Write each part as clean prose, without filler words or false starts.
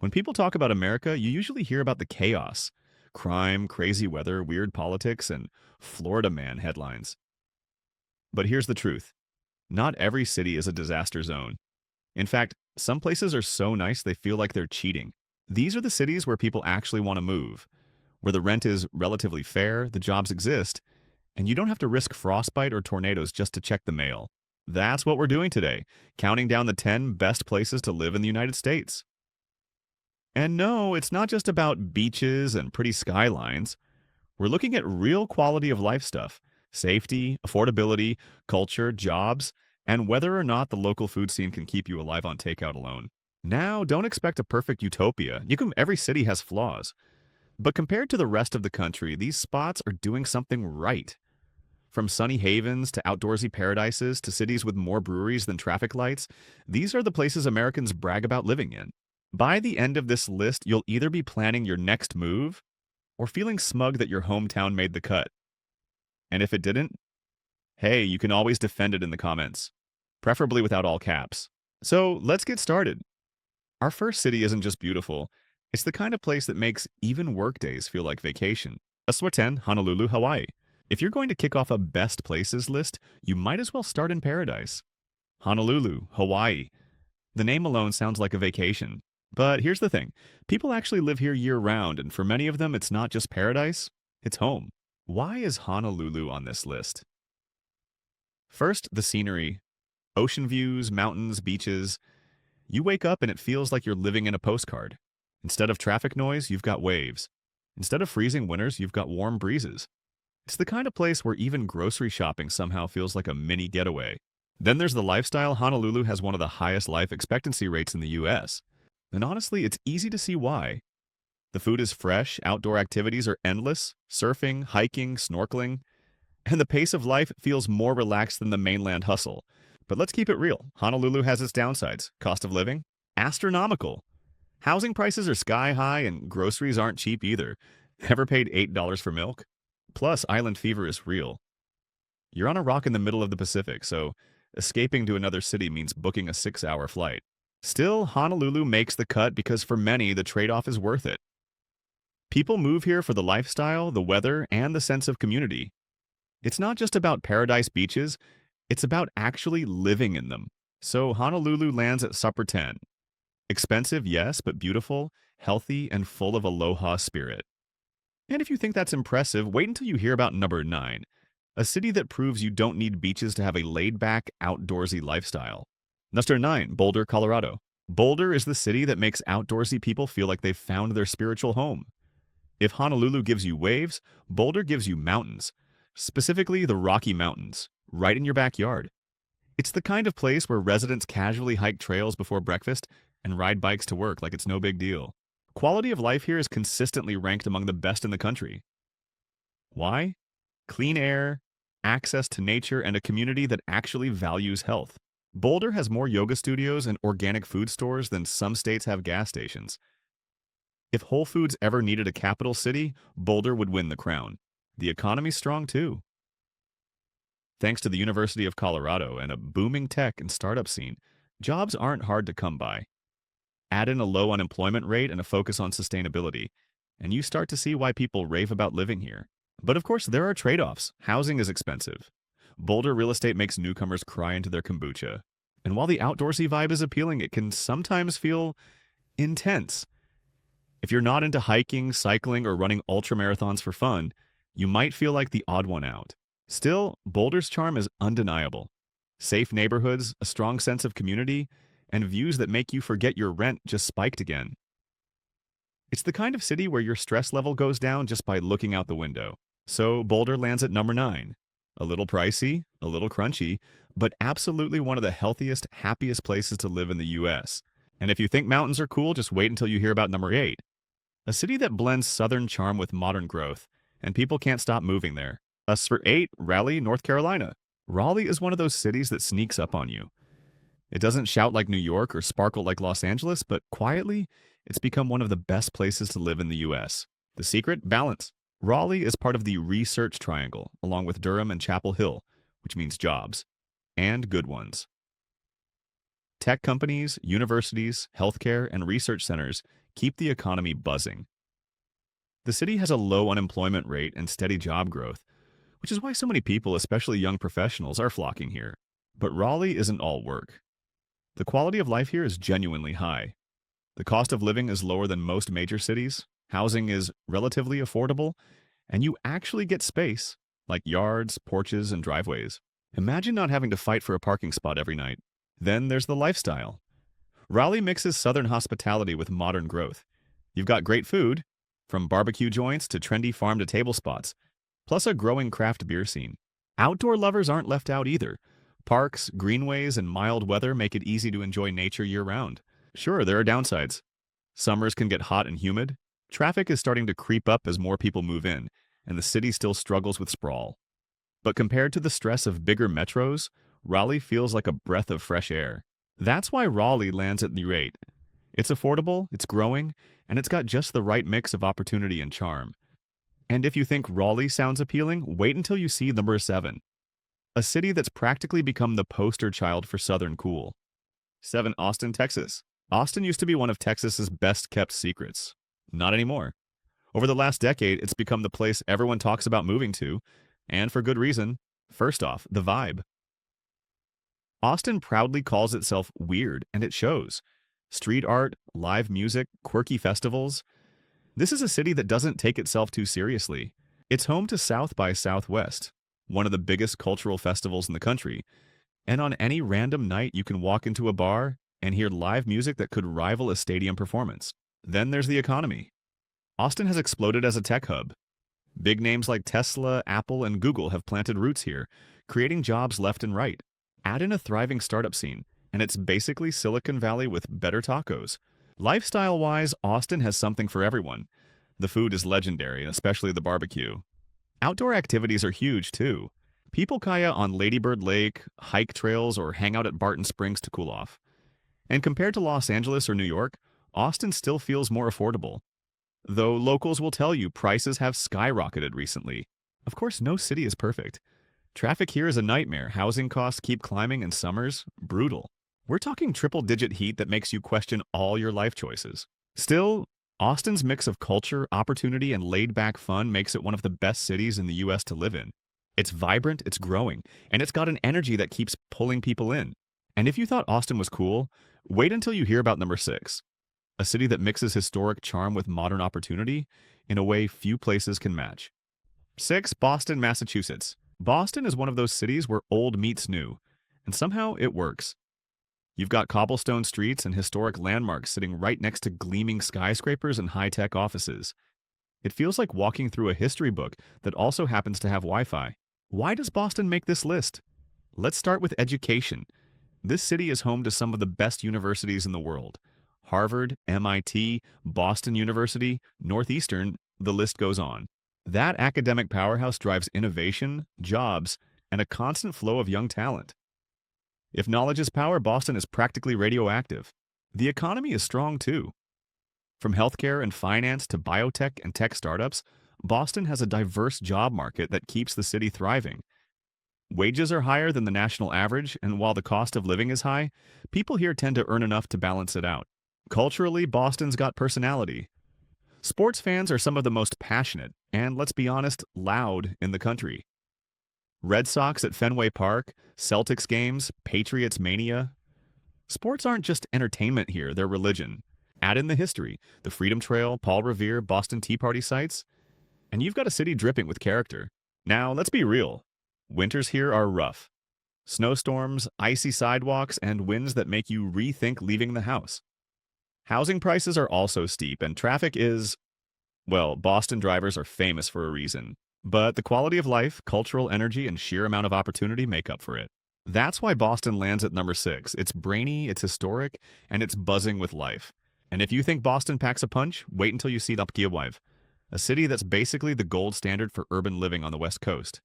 When people talk about America, you usually hear about the chaos crime, crazy weather, weird politics, and Florida man headlines. But here's the truth not every city is a disaster zone. In fact, some places are so nice they feel like they're cheating. These are the cities where people actually want to move, where the rent is relatively fair, the jobs exist, and you don't have to risk frostbite or tornadoes just to check the mail. That's what we're doing today, counting down the 10 best places to live in the United States. And no, it's not just about beaches and pretty skylines. We're looking at real quality of life stuff safety, affordability, culture, jobs, and whether or not the local food scene can keep you alive on takeout alone. Now, don't expect a perfect utopia. Every city has flaws. But compared to the rest of the country, these spots are doing something right. From sunny havens to outdoorsy paradises to cities with more breweries than traffic lights, these are the places Americans brag about living in. By the end of this list, you'll either be planning your next move or feeling smug that your hometown made the cut. And if it didn't, hey, you can always defend it in the comments, preferably without all caps. So let's get started. Our first city isn't just beautiful, it's the kind of place that makes even work days feel like vacation. Aswaten, Honolulu, Hawaii. If you're going to kick off a best places list, you might as well start in paradise. Honolulu, Hawaii. The name alone sounds like a vacation. But here's the thing people actually live here year round, and for many of them, it's not just paradise, it's home. Why is Honolulu on this list? First, the scenery ocean views, mountains, beaches. You wake up and it feels like you're living in a postcard. Instead of traffic noise, you've got waves. Instead of freezing winters, you've got warm breezes. It's the kind of place where even grocery shopping somehow feels like a mini getaway. Then there's the lifestyle. Honolulu has one of the highest life expectancy rates in the US. And honestly, it's easy to see why. The food is fresh, outdoor activities are endless surfing, hiking, snorkeling, and the pace of life feels more relaxed than the mainland hustle. But let's keep it real Honolulu has its downsides. Cost of living? Astronomical. Housing prices are sky high, and groceries aren't cheap either. Ever paid $8 for milk? Plus, island fever is real. You're on a rock in the middle of the Pacific, so escaping to another city means booking a 6-hour flight. Still, Honolulu makes the cut because for many, the trade-off is worth it. People move here for the lifestyle, the weather, and the sense of community. It's not just about paradise beaches, it's about actually living in them. So Honolulu lands at Supper 10. Expensive, yes, but beautiful, healthy, and full of aloha spirit. And if you think that's impressive, wait until you hear about number 9, a city that proves you don't need beaches to have a laid-back, outdoorsy lifestyle. Number 9, Boulder, Colorado. Boulder is the city that makes outdoorsy people feel like they've found their spiritual home. If Honolulu gives you waves, Boulder gives you mountains, specifically the Rocky Mountains, right in your backyard. It's the kind of place where residents casually hike trails before breakfast and ride bikes to work like it's no big deal. Quality of life here is consistently ranked among the best in the country. Why? Clean air, access to nature, and a community that actually values health. Boulder has more yoga studios and organic food stores than some states have gas stations. If Whole Foods ever needed a capital city, Boulder would win the crown. The economy's strong too. Thanks to the University of Colorado and a booming tech and startup scene, jobs aren't hard to come by. Add in a low unemployment rate and a focus on sustainability, and you start to see why people rave about living here. But of course, there are trade-offs. Housing is expensive. Boulder real estate makes newcomers cry into their kombucha. And while the outdoorsy vibe is appealing, it can sometimes feel intense. If you're not into hiking, cycling, or running ultramarathons for fun, you might feel like the odd one out. Still, Boulder's charm is undeniable. Safe neighborhoods, a strong sense of community, and views that make you forget your rent just spiked again. It's the kind of city where your stress level goes down just by looking out the window. So Boulder lands at number 9. A little pricey, a little crunchy, but absolutely one of the healthiest, happiest places to live in the US. And if you think mountains are cool, just wait until you hear about number 8. A city that blends southern charm with modern growth, and people can't stop moving there. Us for 8, Raleigh, North Carolina. Raleigh is one of those cities that sneaks up on you. It doesn't shout like New York or sparkle like Los Angeles, but quietly, it's become one of the best places to live in the US. The secret? Balance. Raleigh is part of the Research Triangle, along with Durham and Chapel Hill, which means jobs. And good ones. Tech companies, universities, healthcare, and research centers keep the economy buzzing. The city has a low unemployment rate and steady job growth, which is why so many people, especially young professionals, are flocking here. But Raleigh isn't all work. The quality of life here is genuinely high. The cost of living is lower than most major cities, housing is relatively affordable, and you actually get space, like yards, porches, and driveways. Imagine not having to fight for a parking spot every night. Then there's the lifestyle. Raleigh mixes southern hospitality with modern growth. You've got great food, from barbecue joints to trendy farm-to-table spots, plus a growing craft beer scene. Outdoor lovers aren't left out either. Parks, greenways, and mild weather make it easy to enjoy nature year-round. Sure, there are downsides. Summers can get hot and humid. Traffic is starting to creep up as more people move in, and the city still struggles with sprawl. But compared to the stress of bigger metros, Raleigh feels like a breath of fresh air. That's why Raleigh lands at the 8. It's affordable, it's growing, and it's got just the right mix of opportunity and charm. And if you think Raleigh sounds appealing, wait until you see number 7. A city that's practically become the poster child for Southern cool. 7. Austin, Texas. Austin used to be one of Texas's best-kept secrets. Not anymore. Over the last decade, it's become the place everyone talks about moving to, and for good reason. First off, the vibe. Austin proudly calls itself weird, and it shows. Street art, live music, quirky festivals. This is a city that doesn't take itself too seriously. It's home to South by Southwest, one of the biggest cultural festivals in the country, and on any random night you can walk into a bar and hear live music that could rival a stadium performance. Then there's the economy. Austin has exploded as a tech hub. Big names like Tesla, Apple, and Google have planted roots here, creating jobs left and right. Add in a thriving startup scene, and it's basically Silicon Valley with better tacos. Lifestyle-wise, Austin has something for everyone. The food is legendary, especially the barbecue. Outdoor activities are huge, too. People kayak on Lady Bird Lake, hike trails, or hang out at Barton Springs to cool off. And compared to Los Angeles or New York, Austin still feels more affordable. Though locals will tell you prices have skyrocketed recently. Of course, no city is perfect. Traffic here is a nightmare. Housing costs keep climbing, and summers, brutal. We're talking triple-digit heat that makes you question all your life choices. Still, Austin's mix of culture, opportunity, and laid-back fun makes it one of the best cities in the U.S. to live in. It's vibrant, it's growing, and it's got an energy that keeps pulling people in. And if you thought Austin was cool, wait until you hear about number 6. A city that mixes historic charm with modern opportunity in a way few places can match. 6. Boston, Massachusetts. Boston is one of those cities where old meets new, and somehow it works. You've got cobblestone streets and historic landmarks sitting right next to gleaming skyscrapers and high-tech offices. It feels like walking through a history book that also happens to have Wi-Fi. Why does Boston make this list? Let's start with education. This city is home to some of the best universities in the world. Harvard, MIT, Boston University, Northeastern, the list goes on. That academic powerhouse drives innovation, jobs, and a constant flow of young talent. If knowledge is power, Boston is practically radioactive. The economy is strong too. From healthcare and finance to biotech and tech startups, Boston has a diverse job market that keeps the city thriving. Wages are higher than the national average, and while the cost of living is high, people here tend to earn enough to balance it out. Culturally, Boston's got personality. Sports fans are some of the most passionate, and let's be honest, loud in the country. Red Sox at Fenway Park, Celtics games, Patriots mania. Sports aren't just entertainment here, they're religion. Add in the history, the Freedom Trail, Paul Revere, Boston Tea Party sites, and you've got a city dripping with character. Now, let's be real. Winters here are rough. Snowstorms, icy sidewalks, and winds that make you rethink leaving the house. Housing prices are also steep, and traffic is, well, Boston drivers are famous for a reason. But the quality of life, cultural energy, and sheer amount of opportunity make up for it. That's why Boston lands at number 6. It's brainy, it's historic, and it's buzzing with life. And if you think Boston packs a punch, wait until you see Kyiv, a city that's basically the gold standard for urban living on the West Coast.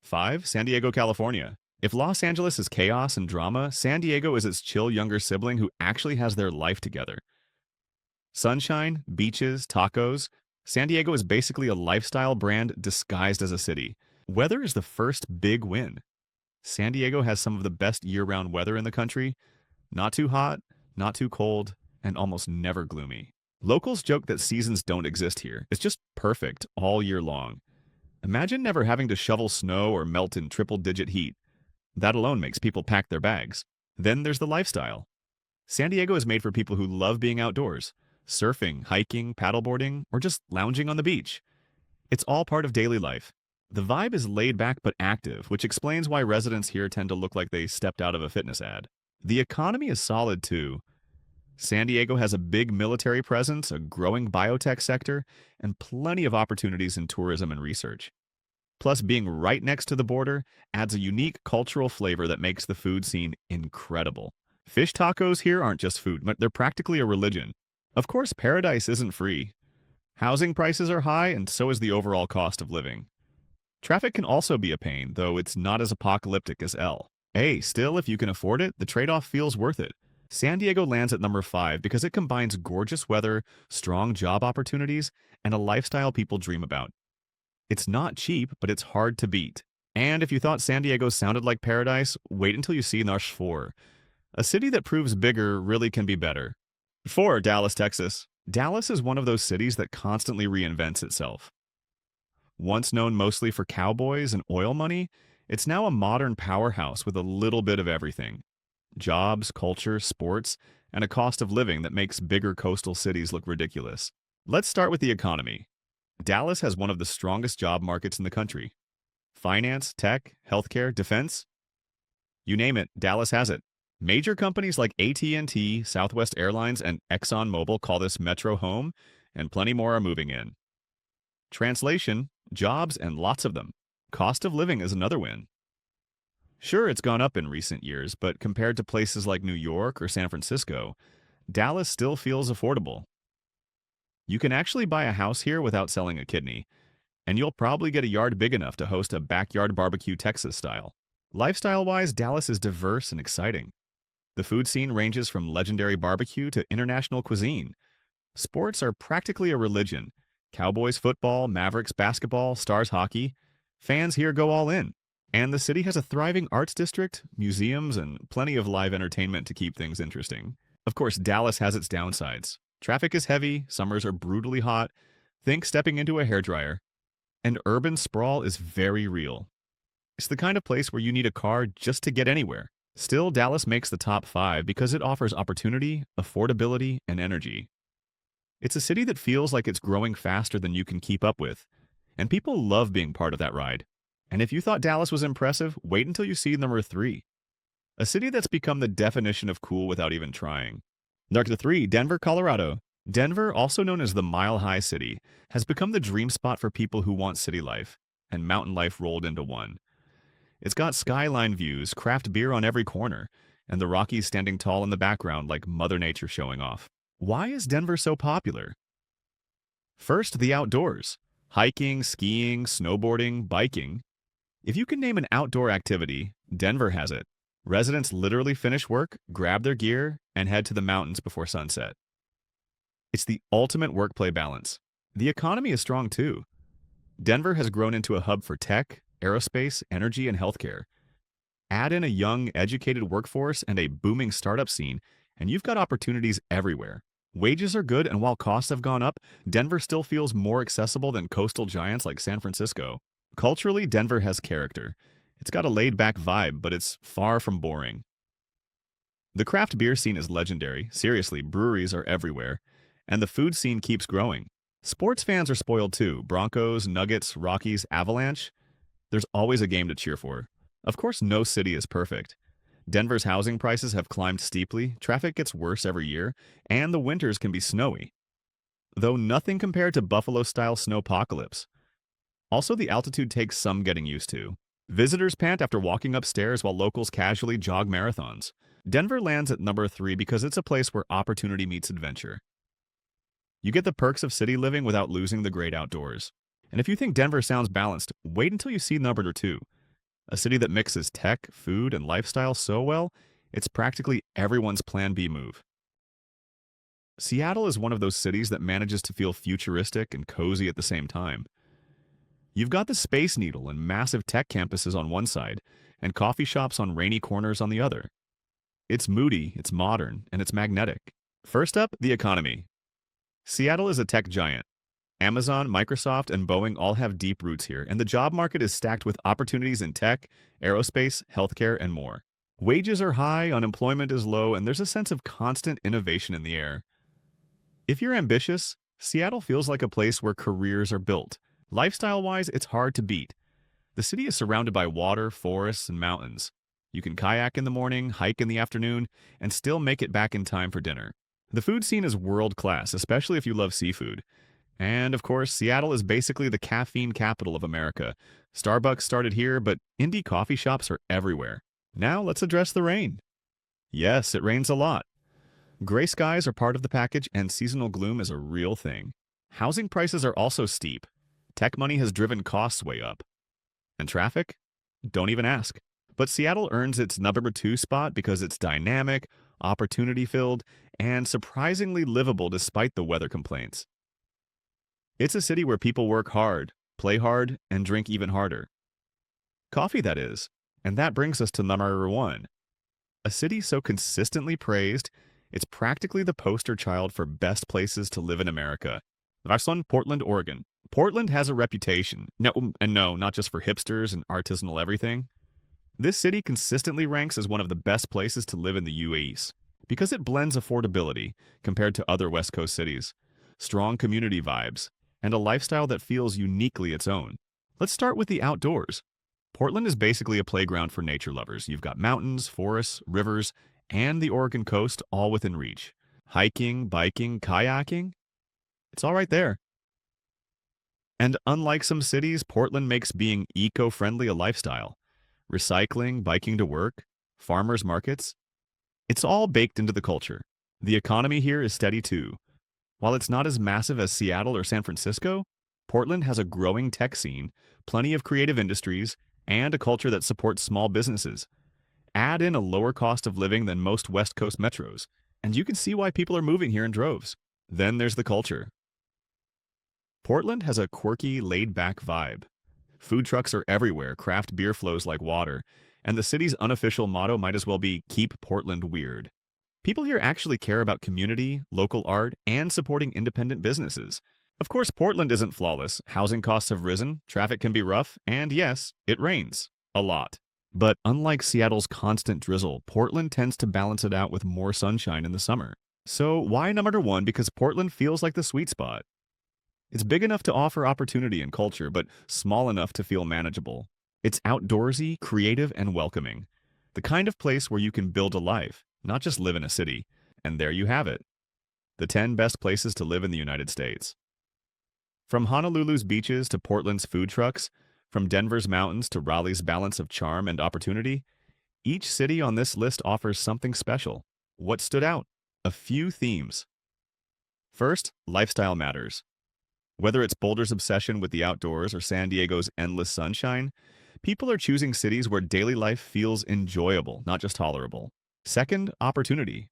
5. San Diego, California. If Los Angeles is chaos and drama, San Diego is its chill younger sibling who actually has their life together. Sunshine, beaches, tacos. San Diego is basically a lifestyle brand disguised as a city. Weather is the first big win. San Diego has some of the best year-round weather in the country. Not too hot, not too cold, and almost never gloomy. Locals joke that seasons don't exist here. It's just perfect all year long. Imagine never having to shovel snow or melt in triple-digit heat. That alone makes people pack their bags. Then there's the lifestyle. San Diego is made for people who love being outdoors, surfing, hiking, paddleboarding, or just lounging on the beach. It's all part of daily life. The vibe is laid back but active, which explains why residents here tend to look like they stepped out of a fitness ad. The economy is solid too. San Diego has a big military presence, a growing biotech sector, and plenty of opportunities in tourism and research. Plus, being right next to the border adds a unique cultural flavor that makes the food scene incredible. Fish tacos here aren't just food, but they're practically a religion. Of course, paradise isn't free. Housing prices are high, and so is the overall cost of living. Traffic can also be a pain, though it's not as apocalyptic as L. Hey, still, if you can afford it, the trade-off feels worth it. San Diego lands at number 5 because it combines gorgeous weather, strong job opportunities, and a lifestyle people dream about. It's not cheap, but it's hard to beat. And if you thought San Diego sounded like paradise, wait until you see Nash 4. A city that proves bigger really can be better. 4. Dallas, Texas. Dallas is one of those cities that constantly reinvents itself. Once known mostly for cowboys and oil money, it's now a modern powerhouse with a little bit of everything. Jobs, culture, sports, and a cost of living that makes bigger coastal cities look ridiculous. Let's start with the economy. Dallas has one of the strongest job markets in the country. Finance, tech, healthcare, defense. You name it, Dallas has it. Major companies like AT&T, Southwest Airlines, and ExxonMobil call this metro home, and plenty more are moving in. Translation, jobs and lots of them. Cost of living is another win. Sure, it's gone up in recent years, but compared to places like New York or San Francisco, Dallas still feels affordable. You can actually buy a house here without selling a kidney, and you'll probably get a yard big enough to host a backyard barbecue Texas style. Lifestyle-wise, Dallas is diverse and exciting. The food scene ranges from legendary barbecue to international cuisine. Sports are practically a religion. Cowboys football, Mavericks basketball, Stars hockey. Fans here go all in. And the city has a thriving arts district, museums, and plenty of live entertainment to keep things interesting. Of course, Dallas has its downsides. Traffic is heavy, summers are brutally hot, think stepping into a hairdryer, and urban sprawl is very real. It's the kind of place where you need a car just to get anywhere. Still, Dallas makes the top 5 because it offers opportunity, affordability, and energy. It's a city that feels like it's growing faster than you can keep up with, and people love being part of that ride. And if you thought Dallas was impressive, wait until you see number 3. A city that's become the definition of cool without even trying. Number 3, Denver, Colorado. Denver, also known as the Mile High City, has become the dream spot for people who want city life and mountain life rolled into one. It's got skyline views, craft beer on every corner, and the Rockies standing tall in the background like Mother Nature showing off. Why is Denver so popular? First, the outdoors. Hiking, skiing, snowboarding, biking. If you can name an outdoor activity, Denver has it. Residents literally finish work, grab their gear, and head to the mountains before sunset. It's the ultimate work-play balance. The economy is strong too. Denver has grown into a hub for tech, aerospace, energy, and healthcare. Add in a young, educated workforce and a booming startup scene, and you've got opportunities everywhere. Wages are good, and while costs have gone up, Denver still feels more accessible than coastal giants like San Francisco. Culturally, Denver has character. It's got a laid-back vibe, but it's far from boring. The craft beer scene is legendary. Seriously, breweries are everywhere. And the food scene keeps growing. Sports fans are spoiled too. Broncos, Nuggets, Rockies, Avalanche. There's always a game to cheer for. Of course, no city is perfect. Denver's housing prices have climbed steeply, traffic gets worse every year, and the winters can be snowy. Though nothing compared to Buffalo-style snowpocalypse. Also, the altitude takes some getting used to. Visitors pant after walking upstairs while locals casually jog marathons. Denver lands at number 3 because it's a place where opportunity meets adventure. You get the perks of city living without losing the great outdoors. And if you think Denver sounds balanced, wait until you see number 2. A city that mixes tech, food, and lifestyle so well, it's practically everyone's Plan B move. Seattle is one of those cities that manages to feel futuristic and cozy at the same time. You've got the Space Needle and massive tech campuses on one side, and coffee shops on rainy corners on the other. It's moody, it's modern, and it's magnetic. First up, the economy. Seattle is a tech giant. Amazon, Microsoft, and Boeing all have deep roots here, and the job market is stacked with opportunities in tech, aerospace, healthcare, and more. Wages are high, unemployment is low, and there's a sense of constant innovation in the air. If you're ambitious, Seattle feels like a place where careers are built. Lifestyle-wise, it's hard to beat. The city is surrounded by water, forests, and mountains. You can kayak in the morning, hike in the afternoon, and still make it back in time for dinner. The food scene is world-class, especially if you love seafood. And of course, Seattle is basically the caffeine capital of America. Starbucks started here, but indie coffee shops are everywhere. Now let's address the rain. Yes, it rains a lot. Gray skies are part of the package, and seasonal gloom is a real thing. Housing prices are also steep. Tech money has driven costs way up. And traffic? Don't even ask. But Seattle earns its number two spot because it's dynamic, opportunity-filled, and surprisingly livable despite the weather complaints. It's a city where people work hard, play hard, and drink even harder. Coffee, that is. And that brings us to number one. A city so consistently praised, it's practically the poster child for best places to live in America. That's on Portland, Oregon. Portland has a reputation. No, not just for hipsters and artisanal everything. This city consistently ranks as one of the best places to live in the UAE because it blends affordability compared to other West Coast cities, strong community vibes, and a lifestyle that feels uniquely its own. Let's start with the outdoors. Portland is basically a playground for nature lovers. You've got mountains, forests, rivers, and the Oregon coast all within reach. Hiking, biking, kayaking, it's all right there. And unlike some cities, Portland makes being eco-friendly a lifestyle. Recycling, biking to work, farmers markets, it's all baked into the culture. The economy here is steady too. While it's not as massive as Seattle or San Francisco, Portland has a growing tech scene, plenty of creative industries, and a culture that supports small businesses. Add in a lower cost of living than most West Coast metros, and you can see why people are moving here in droves. Then there's the culture. Portland has a quirky, laid-back vibe. Food trucks are everywhere, craft beer flows like water, and the city's unofficial motto might as well be "Keep Portland Weird." People here actually care about community, local art, and supporting independent businesses. Of course, Portland isn't flawless. Housing costs have risen, traffic can be rough, and yes, it rains. A lot. But unlike Seattle's constant drizzle, Portland tends to balance it out with more sunshine in the summer. So why number one? Because Portland feels like the sweet spot. It's big enough to offer opportunity and culture, but small enough to feel manageable. It's outdoorsy, creative, and welcoming. The kind of place where you can build a life, not just live in a city. And there you have it. The 10 best places to live in the United States. From Honolulu's beaches to Portland's food trucks, from Denver's mountains to Raleigh's balance of charm and opportunity, each city on this list offers something special. What stood out? A few themes. First, lifestyle matters. Whether it's Boulder's obsession with the outdoors or San Diego's endless sunshine, people are choosing cities where daily life feels enjoyable, not just tolerable. Second, opportunity.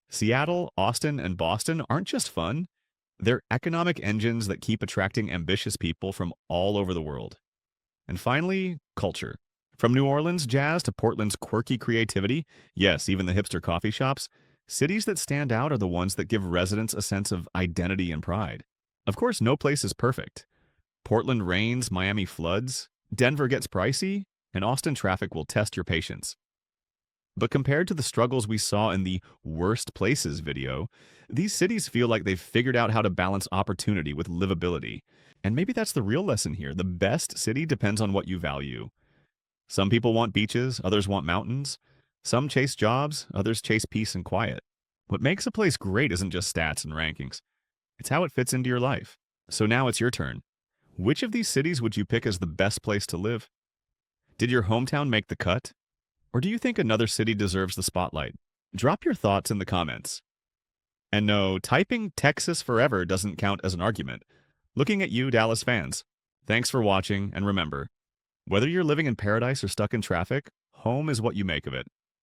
Seattle, Austin, and Boston aren't just fun. They're economic engines that keep attracting ambitious people from all over the world. And finally, culture. From New Orleans jazz to Portland's quirky creativity, yes, even the hipster coffee shops, cities that stand out are the ones that give residents a sense of identity and pride. Of course, no place is perfect. Portland rains, Miami floods, Denver gets pricey, and Austin traffic will test your patience. But compared to the struggles we saw in the Worst Places video, these cities feel like they've figured out how to balance opportunity with livability. And maybe that's the real lesson here. The best city depends on what you value. Some people want beaches, others want mountains. Some chase jobs, others chase peace and quiet. What makes a place great isn't just stats and rankings. It's how it fits into your life. So now it's your turn. Which of these cities would you pick as the best place to live? Did your hometown make the cut? Or do you think another city deserves the spotlight? Drop your thoughts in the comments. And no, typing Texas forever doesn't count as an argument. Looking at you, Dallas fans. Thanks for watching, and remember, whether you're living in paradise or stuck in traffic, home is what you make of it.